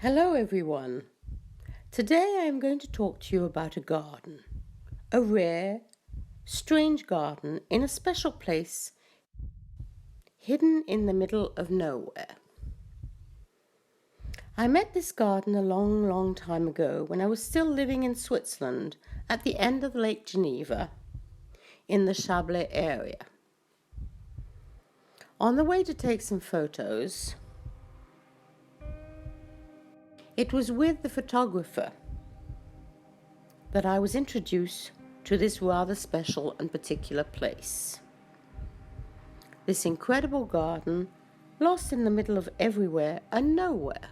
Hello everyone. Today I am going to talk to you about a garden. A rare, strange garden in a special place hidden in the middle of nowhere. I met this garden a long time ago when I was still living in Switzerland at the end of Lake Geneva in the Chablais area. On the way to take some photos, it was with the photographer that I was introduced to this rather special and particular place. This incredible garden, lost in the middle of everywhere and nowhere.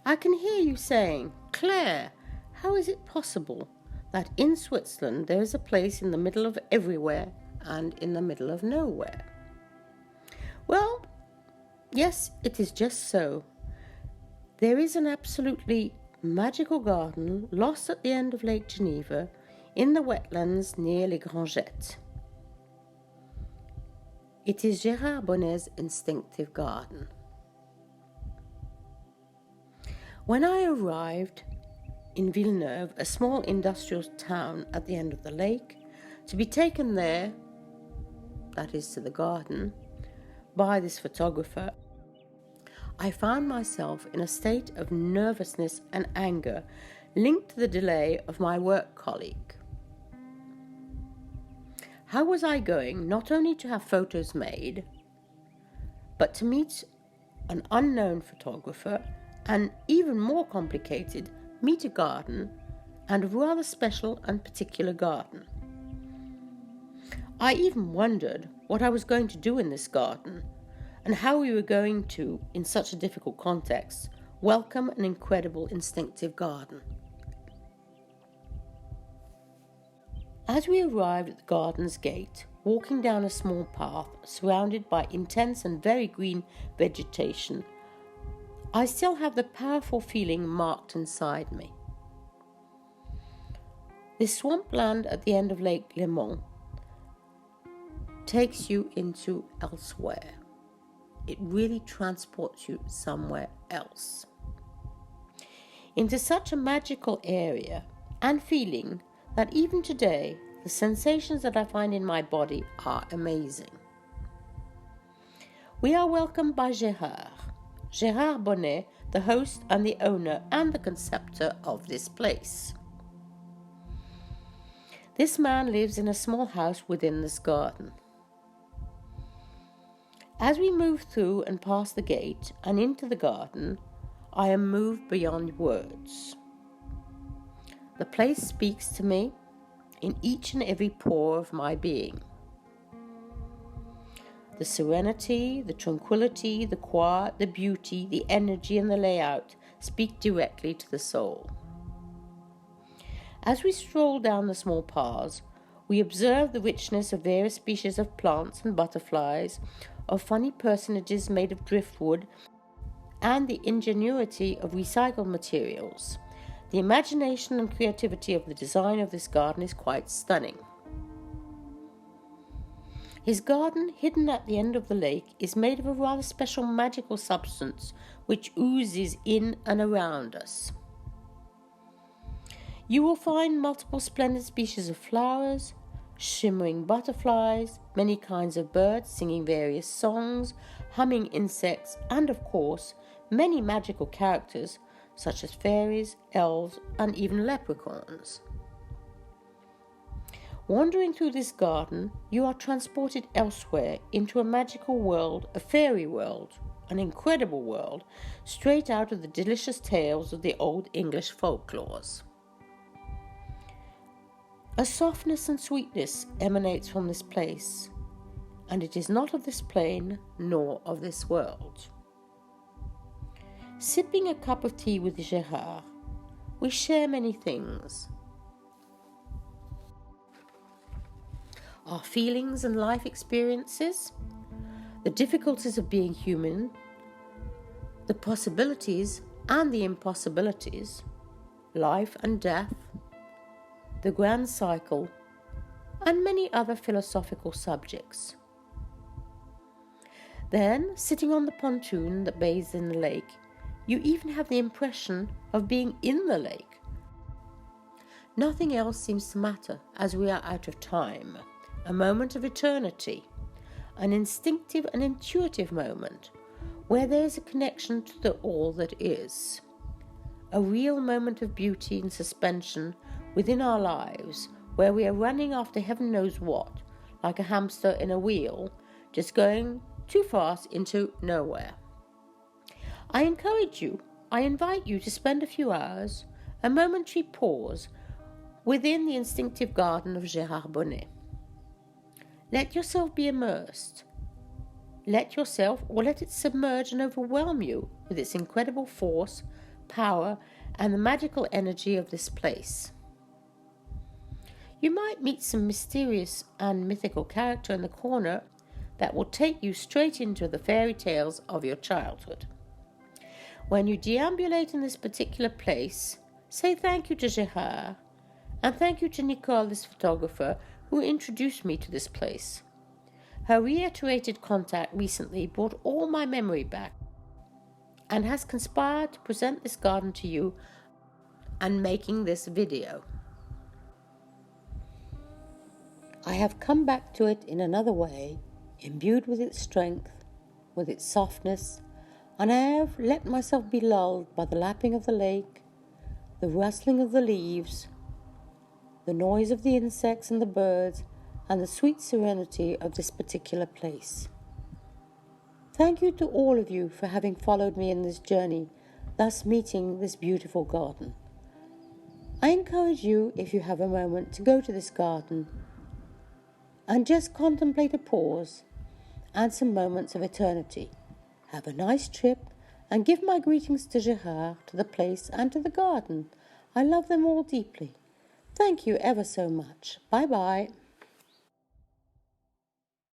I can hear you saying, "Claire, how is it possible that in Switzerland there is a place in the middle of everywhere and in the middle of nowhere?" Well, yes, it is just so. There is an absolutely magical garden lost at the end of Lake Geneva in the wetlands near les Grangettes. It is Gérard Bonnet's instinctive garden. When I arrived in Villeneuve, a small industrial town at the end of the lake, to be taken there, that is to the garden, by this photographer, I found myself in a state of nervousness and anger linked to the delay of my work colleague. How was I going not only to have photos made, but to meet an unknown photographer and, even more complicated, meet a garden, and a rather special and particular garden? I even wondered what I was going to do in this garden, and how we were going to, in such a difficult context, welcome an incredible instinctive garden. As we arrived at the garden's gate, walking down a small path surrounded by intense and very green vegetation, I still have the powerful feeling marked inside me. This swampland at the end of Lake Léman takes you into elsewhere. It really transports you somewhere else, into such a magical area and feeling that even today the sensations that I find in my body are amazing. We are welcomed by Gérard Bonnet, the host and the owner and the conceptor of this place. This man lives in a small house within this garden. As we move through and past the gate and into the garden, I am moved beyond words. The place speaks to me in each and every pore of my being. The serenity, the tranquility, the quiet, the beauty, the energy and the layout speak directly to the soul. As we stroll down the small paths, we observe the richness of various species of plants and butterflies, of funny personages made of driftwood, and the ingenuity of recycled materials. The imagination and creativity of the design of this garden is quite stunning. His garden, hidden at the end of the lake, is made of a rather special magical substance which oozes in and around us. You will find multiple splendid species of flowers, shimmering butterflies, many kinds of birds singing various songs, humming insects, and of course, many magical characters such as fairies, elves, and even leprechauns. Wandering through this garden, you are transported elsewhere into a magical world, a fairy world, an incredible world, straight out of the delicious tales of the old English folklores. A softness and sweetness emanates from this place, and it is not of this plane nor of this world. Sipping a cup of tea with Gérard, we share many things. Our feelings and life experiences, the difficulties of being human, the possibilities and the impossibilities, life and death, the grand cycle, and many other philosophical subjects. Then, sitting on the pontoon that bathes in the lake, You even have the impression of being in the lake. Nothing else seems to matter as we are out of time, a moment of eternity, an instinctive and intuitive moment where there is a connection to the all that is, a real moment of beauty and suspension within our lives where we are running after heaven knows what, like a hamster in a wheel, just going too fast into nowhere. I invite you to spend a few hours, a momentary pause, within the instinctive garden of Gérard Bonnet. Let yourself be immersed. Let it submerge and overwhelm you with its incredible force, power, and the magical energy of this place. You might meet some mysterious and mythical character in the corner that will take you straight into the fairy tales of your childhood. When you deambulate in this particular place, say thank you to Gérard, and thank you to Nicole, this photographer, who introduced me to this place. Her reiterated contact recently brought all my memory back and has conspired to present this garden to you and making this video. I have come back to it in another way, imbued with its strength, with its softness, and I have let myself be lulled by the lapping of the lake, the rustling of the leaves, the noise of the insects and the birds, and the sweet serenity of this particular place. Thank you to all of you for having followed me in this journey, thus meeting this beautiful garden. I encourage you, if you have a moment, to go to this garden and just contemplate a pause and some moments of eternity. Have a nice trip and give my greetings to Gérard, to the place and to the garden. I love them all deeply. Thank you ever so much. Bye-bye.